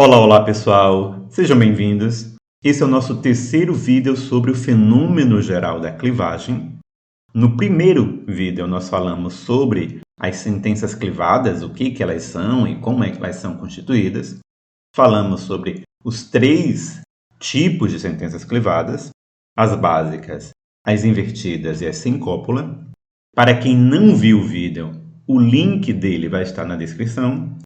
Olá pessoal, sejam bem-vindos. Esse é o nosso terceiro vídeo sobre o fenômeno geral da clivagem. No primeiro vídeo nós falamos sobre as sentenças clivadas, o que elas são e como é que elas são constituídas. Falamos sobre os três tipos de sentenças clivadas, as básicas, as invertidas e as sem cópula. Para quem não viu o vídeo, o link dele vai estar na descrição.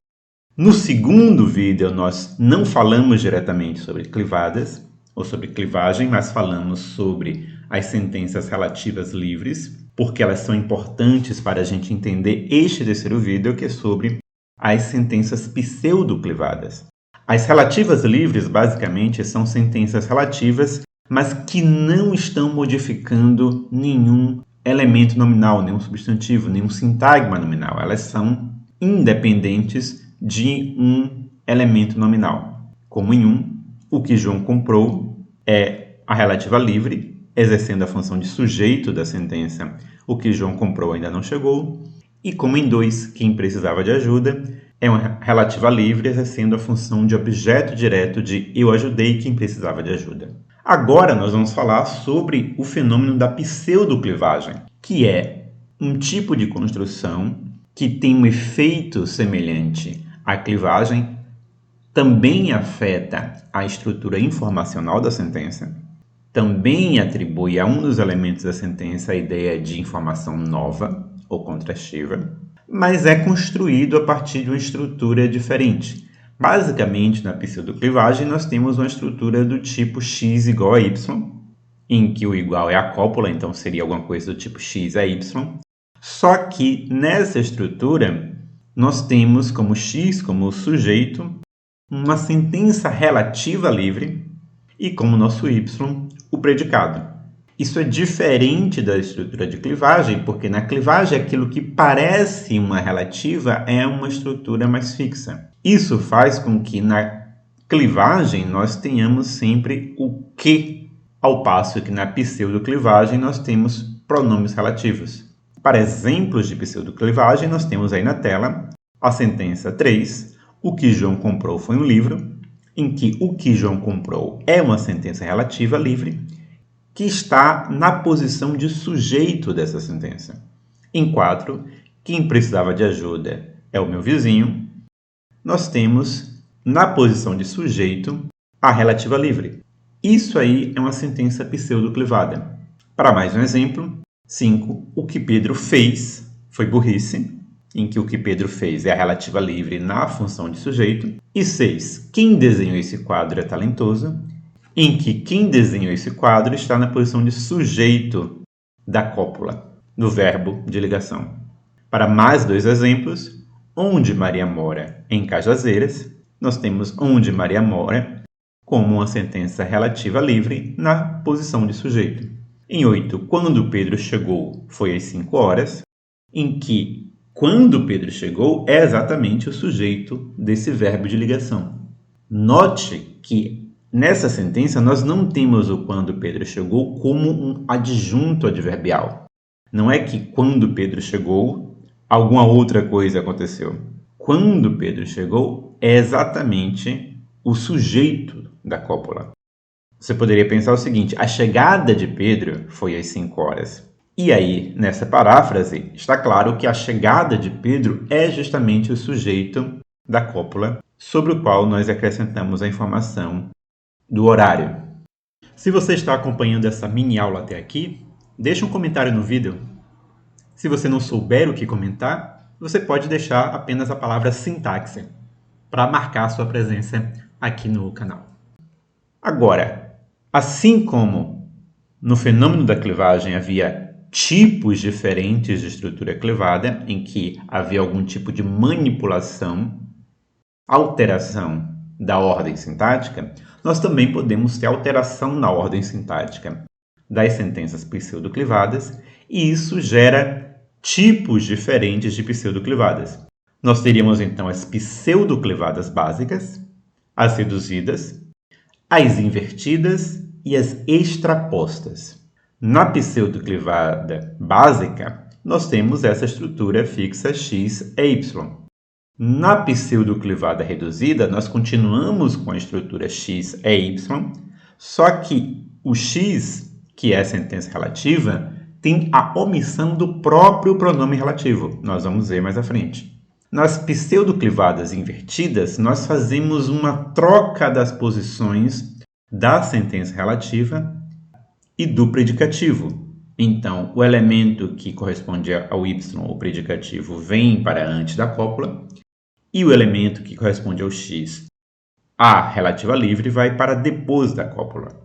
No segundo vídeo, nós não falamos diretamente sobre clivadas ou sobre clivagem, mas falamos sobre as sentenças relativas livres, porque elas são importantes para a gente entender este terceiro vídeo, que é sobre as sentenças pseudoclivadas. As relativas livres, basicamente, são sentenças relativas, mas que não estão modificando nenhum elemento nominal, nenhum substantivo, nenhum sintagma nominal. Elas são independentes de um elemento nominal. Como em 1, o que João comprou é a relativa livre, exercendo a função de sujeito da sentença, o que João comprou ainda não chegou. E como em 2, quem precisava de ajuda, é uma relativa livre, exercendo a função de objeto direto de eu ajudei quem precisava de ajuda. Agora nós vamos falar sobre o fenômeno da pseudoclivagem, que é um tipo de construção que tem um efeito semelhante à clivagem, também afeta a estrutura informacional da sentença, também atribui a um dos elementos da sentença a ideia de informação nova ou contrastiva, mas é construído a partir de uma estrutura diferente. Basicamente, na pseudoclivagem, nós temos uma estrutura do tipo x igual a y, em que o igual é a cópula, então seria alguma coisa do tipo x é y. Só que nessa estrutura, nós temos como x, como sujeito, uma sentença relativa livre e como nosso y, o predicado. Isso é diferente da estrutura de clivagem, porque na clivagem aquilo que parece uma relativa é uma estrutura mais fixa. Isso faz com que na clivagem nós tenhamos sempre o que, ao passo que na pseudoclivagem nós temos pronomes relativos. Para exemplos de pseudoclivagem, nós temos aí na tela a sentença 3, o que João comprou foi um livro, em que o que João comprou é uma sentença relativa livre, que está na posição de sujeito dessa sentença. Em 4, quem precisava de ajuda é o meu vizinho. Nós temos, na posição de sujeito, a relativa livre. Isso aí é uma sentença pseudoclivada. Para mais um exemplo, 5, o que Pedro fez foi burrice, em que o que Pedro fez é a relativa livre na função de sujeito. E 6, quem desenhou esse quadro é talentoso, em que quem desenhou esse quadro está na posição de sujeito da cópula, do verbo de ligação. Para mais dois exemplos, onde Maria mora em Cajazeiras, nós temos onde Maria mora como uma sentença relativa livre na posição de sujeito. Em 8, quando Pedro chegou foi às 5 horas, em que quando Pedro chegou é exatamente o sujeito desse verbo de ligação. Note que nessa sentença nós não temos o quando Pedro chegou como um adjunto adverbial. Não é que quando Pedro chegou, alguma outra coisa aconteceu. Quando Pedro chegou é exatamente o sujeito da cópula. Você poderia pensar o seguinte, a chegada de Pedro foi às 5 horas. E aí, nessa paráfrase, está claro que a chegada de Pedro é justamente o sujeito da cópula, sobre o qual nós acrescentamos a informação do horário. Se você está acompanhando essa mini aula até aqui, deixe um comentário no vídeo. Se você não souber o que comentar, você pode deixar apenas a palavra sintaxe para marcar sua presença aqui no canal. Agora, assim como no fenômeno da clivagem havia tipos diferentes de estrutura clivada, em que havia algum tipo de manipulação, alteração da ordem sintática, nós também podemos ter alteração na ordem sintática das sentenças pseudoclivadas, e isso gera tipos diferentes de pseudoclivadas. Nós teríamos então as pseudoclivadas básicas, as reduzidas, as invertidas e as extrapostas. Na pseudoclivada básica, nós temos essa estrutura fixa x e y. Na pseudoclivada reduzida, nós continuamos com a estrutura x é y, só que o x, que é a sentença relativa, tem a omissão do próprio pronome relativo. Nós vamos ver mais à frente. Nas pseudoclivadas invertidas, nós fazemos uma troca das posições da sentença relativa e do predicativo. Então, o elemento que corresponde ao y, o predicativo, vem para antes da cópula, e o elemento que corresponde ao x, a relativa livre, vai para depois da cópula.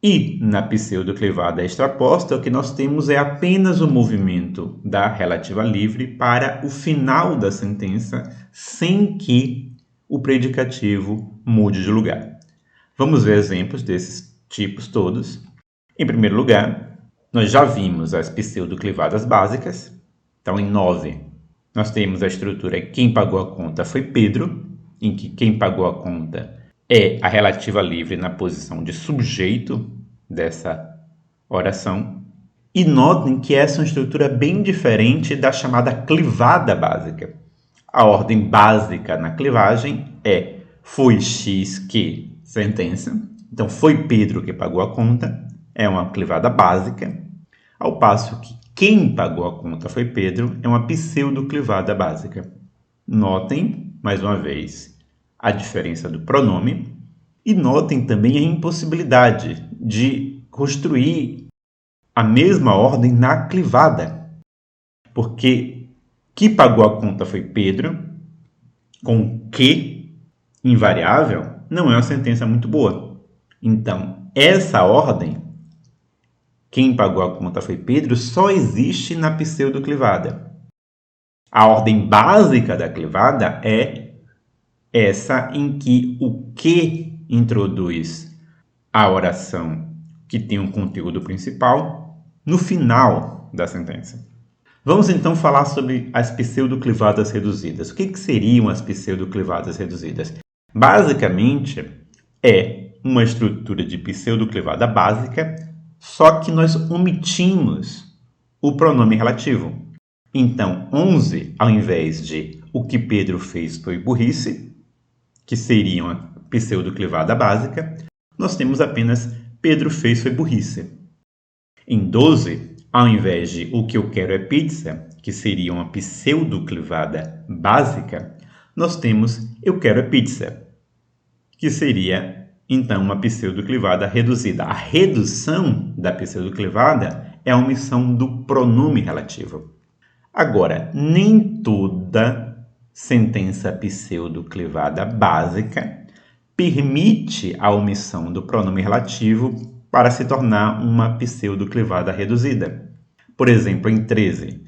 E na pseudoclivada extraposta, o que nós temos é apenas o movimento da relativa livre para o final da sentença, sem que o predicativo mude de lugar. Vamos ver exemplos desses tipos todos. Em primeiro lugar, nós já vimos as pseudoclivadas básicas. Então, em 9, nós temos a estrutura quem pagou a conta foi Pedro, em que quem pagou a conta é a relativa livre na posição de sujeito dessa oração. E notem que essa é uma estrutura bem diferente da chamada clivada básica. A ordem básica na clivagem é foi X que sentença. Então, foi Pedro que pagou a conta. É uma clivada básica. Ao passo que quem pagou a conta foi Pedro é uma pseudoclivada básica. Notem, mais uma vez, a diferença do pronome e notem também a impossibilidade de construir a mesma ordem na clivada, porque que pagou a conta foi Pedro, com que invariável, não é uma sentença muito boa. Então, essa ordem, quem pagou a conta foi Pedro, só existe na pseudoclivada. A ordem básica da clivada é essa em que o que introduz a oração que tem um conteúdo principal no final da sentença. Vamos então falar sobre as pseudoclivadas reduzidas. O que seriam as pseudoclivadas reduzidas? Basicamente, é uma estrutura de pseudoclivada básica, só que nós omitimos o pronome relativo. Então, 11, ao invés de o que Pedro fez foi burrice, que seria uma pseudoclivada básica, nós temos apenas Pedro fez foi burrice. Em 12, ao invés de o que eu quero é pizza, que seria uma pseudoclivada básica, nós temos eu quero é pizza, que seria então uma pseudoclivada reduzida. A redução da pseudoclivada é a omissão do pronome relativo. Agora, nem toda sentença pseudoclivada básica permite a omissão do pronome relativo para se tornar uma pseudoclivada reduzida. Por exemplo, em 13,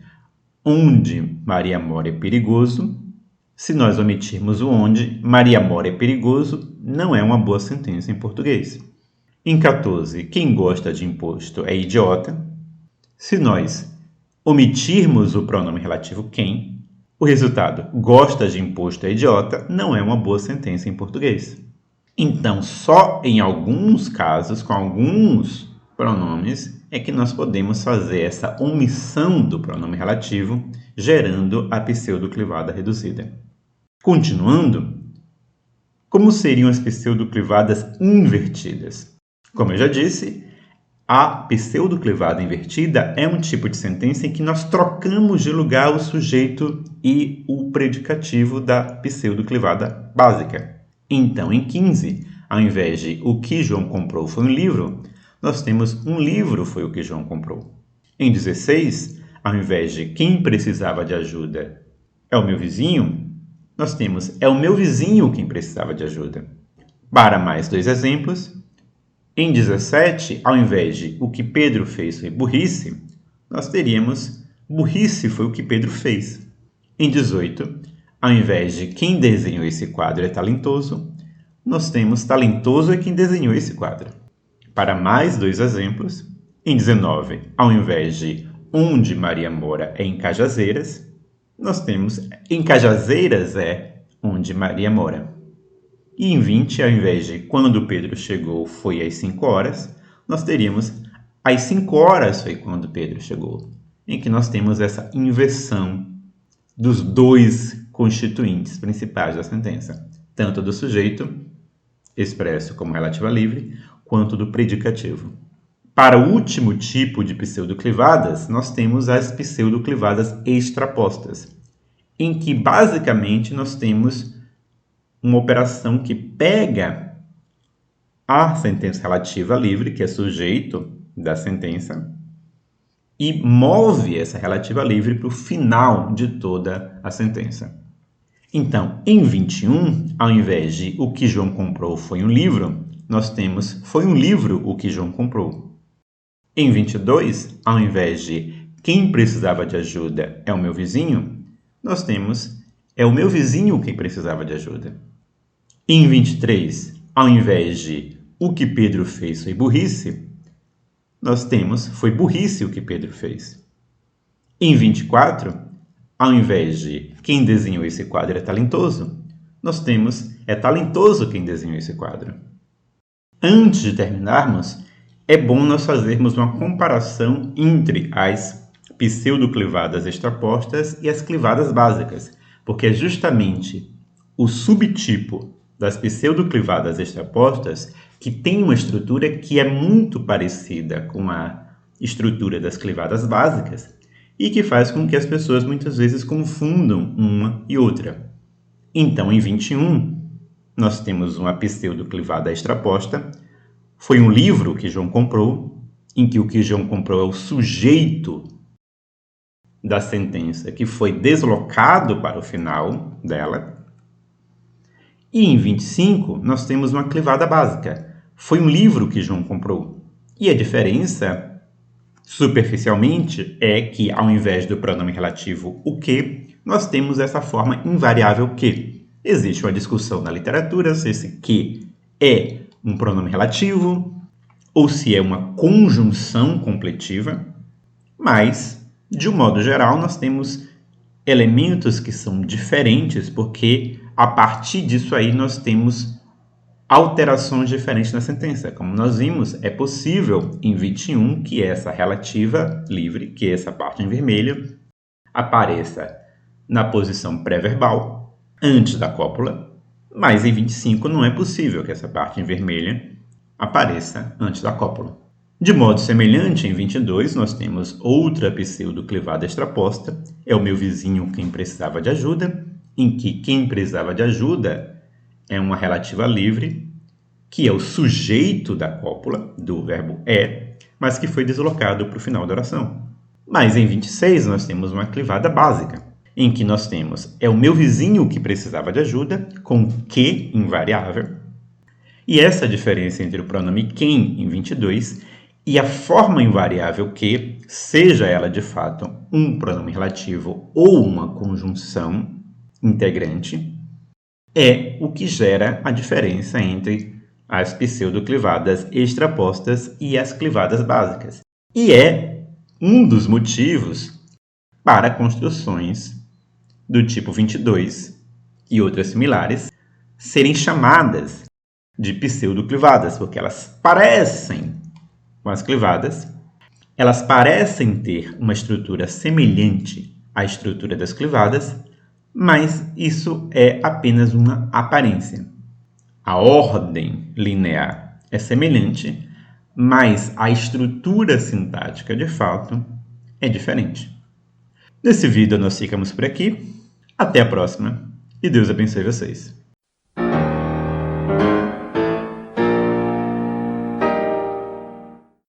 onde Maria mora é perigoso. Se nós omitirmos o onde, Maria mora é perigoso, não é uma boa sentença em português. Em 14, quem gosta de imposto é idiota. Se nós omitirmos o pronome relativo quem, o resultado gosta de imposto é idiota não é uma boa sentença em português. Então, só em alguns casos, com alguns pronomes, é que nós podemos fazer essa omissão do pronome relativo, gerando a pseudoclivada reduzida. Continuando, como seriam as pseudoclivadas invertidas? Como eu já disse, a pseudoclivada invertida é um tipo de sentença em que nós trocamos de lugar o sujeito e o predicativo da pseudoclivada básica. Então, em 15, ao invés de o que João comprou foi um livro, nós temos um livro foi o que João comprou. Em 16, ao invés de quem precisava de ajuda é o meu vizinho, nós temos é o meu vizinho quem precisava de ajuda. Para mais 2 exemplos, em 17, ao invés de o que Pedro fez foi burrice, nós teríamos burrice foi o que Pedro fez. Em 18, ao invés de quem desenhou esse quadro é talentoso, nós temos talentoso é quem desenhou esse quadro. Para mais 2 exemplos, em 19, ao invés de onde Maria mora é em Cajazeiras, nós temos em Cajazeiras é onde Maria mora. E em 20, ao invés de quando Pedro chegou foi às 5 horas, nós teríamos às 5 horas foi quando Pedro chegou, em que nós temos essa inversão dos 2 constituintes principais da sentença, tanto do sujeito, expresso como relativa livre, quanto do predicativo. Para o último tipo de pseudoclivadas, nós temos as pseudoclivadas extrapostas, em que basicamente nós temos uma operação que pega a sentença relativa livre, que é sujeito da sentença, e move essa relativa livre para o final de toda a sentença. Então, em 21, ao invés de o que João comprou foi um livro, nós temos foi um livro o que João comprou. Em 22, ao invés de quem precisava de ajuda é o meu vizinho, nós temos é o meu vizinho quem precisava de ajuda. Em 23, ao invés de o que Pedro fez foi burrice, nós temos foi burrice o que Pedro fez. Em 24, ao invés de quem desenhou esse quadro é talentoso, nós temos é talentoso quem desenhou esse quadro. Antes de terminarmos, é bom nós fazermos uma comparação entre as pseudoclivadas extrapostas e as clivadas básicas, porque é justamente o subtipo das pseudoclivadas extrapostas que tem uma estrutura que é muito parecida com a estrutura das clivadas básicas e que faz com que as pessoas muitas vezes confundam uma e outra. Então, em 21, nós temos uma pseudoclivada extraposta. Foi um livro que João comprou, em que o que João comprou é o sujeito da sentença que foi deslocado para o final dela. E em 25, nós temos uma clivada básica. Foi um livro que João comprou. E a diferença, superficialmente, é que ao invés do pronome relativo o que, nós temos essa forma invariável que. Existe uma discussão na literatura se esse que é um pronome relativo ou se é uma conjunção completiva, mas, de um modo geral, nós temos elementos que são diferentes porque a partir disso aí nós temos alterações diferentes na sentença. Como nós vimos, é possível em 21 que essa relativa livre, que é essa parte em vermelho, apareça na posição pré-verbal, antes da cópula, mas em 25 não é possível que essa parte em vermelho apareça antes da cópula. De modo semelhante, em 22, nós temos outra pseudoclivada extraposta, é o meu vizinho quem precisava de ajuda, em que quem precisava de ajuda é uma relativa livre, que é o sujeito da cópula, do verbo é, mas que foi deslocado para o final da oração. Mas em 26, nós temos uma clivada básica, em que nós temos é o meu vizinho que precisava de ajuda, com que invariável. E essa diferença entre o pronome quem, em 22, e a forma invariável que, seja ela de fato um pronome relativo ou uma conjunção integrante, é o que gera a diferença entre as pseudoclivadas extrapostas e as clivadas básicas. E é um dos motivos para construções do tipo 22 e outras similares serem chamadas de pseudoclivadas, porque elas parecem com as clivadas, elas parecem ter uma estrutura semelhante à estrutura das clivadas, mas isso é apenas uma aparência. A ordem linear é semelhante, mas a estrutura sintática, de fato, é diferente. Nesse vídeo nós ficamos por aqui. Até a próxima e Deus abençoe vocês.